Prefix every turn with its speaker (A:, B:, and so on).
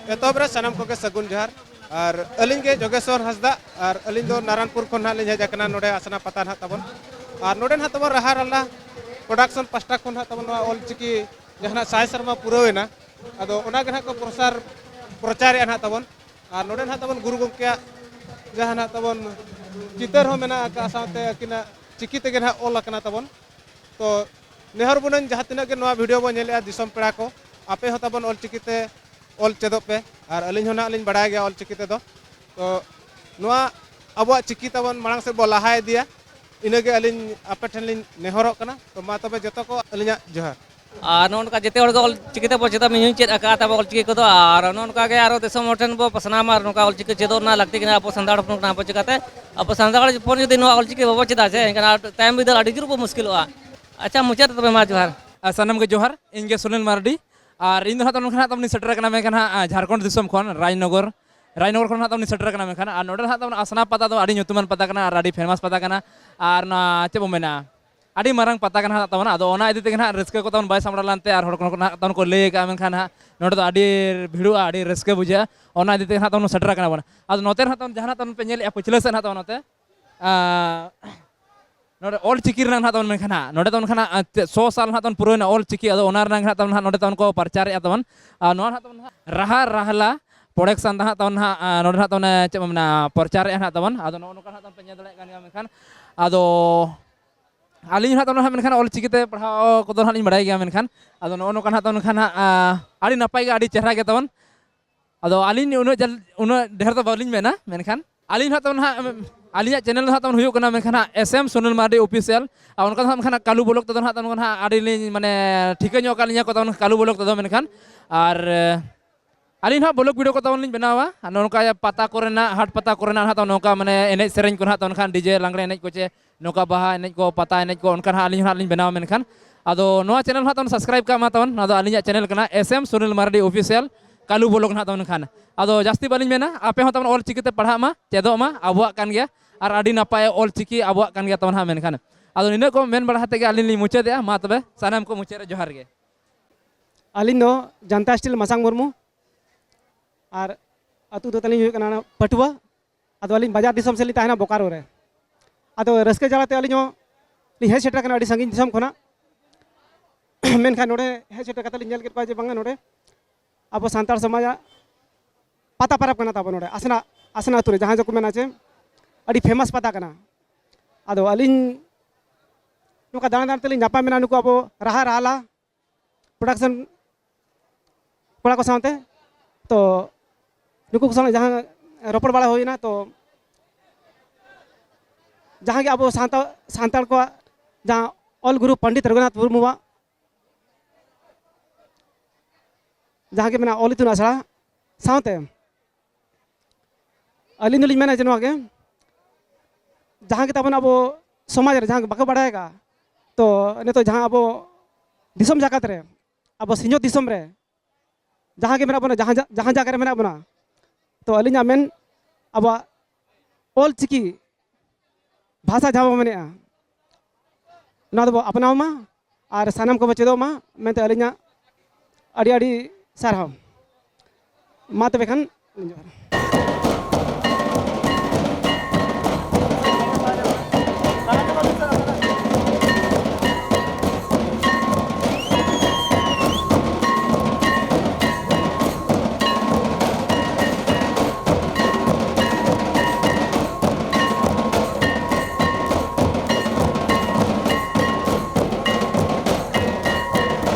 A: एतोब्रे सनम को सगुन जहर और अलिंग के जोगेश्वर हंसदा और अलिंग दो नारायणपुर खन ना लिंज हजना नोडे आसना पता ना तबन और नोडे ना तबन रहा रल्ला प्रोडक्शन पास्टा खन ना तबन ऑल चिकी जहां साय शर्मा पुरवेना अदो ओना गना को प्रचार ना तबन और नोडे ना तबन गुरु गंके जहां तबन चितर हो मेना का साथे अकिना चिकी तेगे ना ऑल अकना तबन तो नेहर बुनन जहां तिना के नवा वीडियो बन नेले दिसम पेड़ा को आपे हो तबन ऑल चिकीते ऑल चेदो पे और अलिंग होना अलिंग बड़ा गया ऑल चिकी तेदो तो नवा अब चिकी तबन मांग से बो लहा दिया इनगे अलिंग आपे ठन लिंग नेहरोक कना तो मा तबे जतो को अलिंग जोहार
B: और नोनका जेते हर ऑल चिकिते बो चेदा मिन चेद अका तब ऑल चिकी को और नोनका के आरो देशम मोठन बो पसना मार नोका ऑल चिकी चेदो ना लगती कि आप संदाड़ फोन ना पचकाते आप संदाड़ फोन यदि नो ऑल चिकी बाबो चेदा से इनका टाइम बिदल अडी जुर बो मुश्किल अच्छा मुझे तबे मा जोहार
C: सनम के जोहार इनके सुनील मार्डी और इन तमनी सेटर कना मेखान झारखंड दिसम खन राजनगर खन तमनी सेटर कना मेखान और नोडे तमन आसना पता तो अडी ᱧᱩᱛᱩᱢᱟᱱ पता कना और अडी फेमस पता कना और ना चे बो मेना अडी मारंग पता कना तमन अदो ओना इदि तेगना रस्के को तमन बाय सामड़ा लानते और हड़ को तमन को ले का मेखान नोडे तो अडी भिड़ुआ अडी रस्के बुझा ओना इदि तेगना तमन सेटर कना बन अदो नोते तमन जहां तमन पे नेल पछले से तमन नोते नोडे ऑल चिकी रंग तमन मेखान नोडे तमन खाना 100 साल तमन पुरोना ऑल चिकी अदो ओना रंग तमन नोडे तमन को प्रचार तमन नोआ तमन रहा रहला प्रोडक्शन तमन नोडे तमन चे मना प्रचार तमन अदो नो नो तमन पे नेल दाड़े कान मेखान अदो आलिंग तमन मेखान ऑल चिकी ते पढ़ाओ को लिंग बड़ाय गया मेखान अदो नो नो तमन खाना आड़ी नपाय गे आड़ी चेहरा गे तमन अदो आलिंग उन ढेर तो बालिंग मेना मेखान आलिंग तमन आलिया चैनल तमन हुयो कना मेखान एसएम सुनील मार्डी ऑफिशियल और उनका मेखान कालू ब्लॉग तो तमन आड़ी माने ठिका ᱧᱚᱜ कालिया को तमन कालू ब्लॉग तो मेखान और आलिंग ब्लॉग वीडियो को तमन लिंग बनावा नोका पता कोरेना हाट पता कोरेना तमन नोका माने एनेज सेरेंज को तमन खान डीजे लांगड़े एनेज को चे नोका बाहा एनेज को पता एनेज को उनका आलिंग लिंग बनावा मेखान अदो नोआ चैनल तमन सब्सक्राइब का मा तमन अदो आलिया चैनल कना एसएम सुनील मार्डी ऑफिशियल कालू ब्लॉग तमन खान अदो जास्ती बालिंग मेना आपे हो तमन ऑल चिकीते पढ़ा मा चेदो मा अबुआ कान गया और अडी नपाय ऑल चिकी अबुआ कान गया तमन मेनखान अदो निना को मेन बड़ा हते आलिंग लिंग मुचादे मा तबे सानाम को मुचारे जोहार गे
D: अलिंग दो जनता स्टील मसांग मुर्मू और अतु दो तलिंग हुई कना पटुआ अदो अलिंग बाजार दिसम से ताहना बोकारो रे अदो रस्के जालाते अलिंग लिंग हे सेटर कना अडी संगिन दिसम खना मेनखान नोडे हे सेटर कता लिंग नेल के पाजे बंगा नोडे अब सान्ताड़ समाज पता परब कना ताबो नोडे आसना आसना अतु रे जहां जो को मेना चे अडी फेमस पता कना अदो अलिंग नुका दाना दाना तलिंग नापा मेना नुको अब रहा रहला प्रोडक्शन कोड़ा को साथे तो नुको को संग जहां रोपड़ बड़ा होइना तो जहां के अब सान्ताड़ को जहां ऑल गुरु पंडित रघुनाथ मुर्मुआ जहां के मेना ऑल इतुन आसड़ा साथे अलिंग लिंग मेना जनवा के जहां के तबन अब समाज रे जहां बाको बड़ाएगा तो ने तो जहां अब दिसम जाकत रे अब सिंजो दिसम रे जहां के मेना बना जहां जाकर मेना बना तो अलिंग मेन अब ऑल चिकी भाषा जहां मेने ना तो अपनाव मा और सानम को चेदो मा मेनते अलिंग अड़ी अड़ी सारहाव मा तबे खान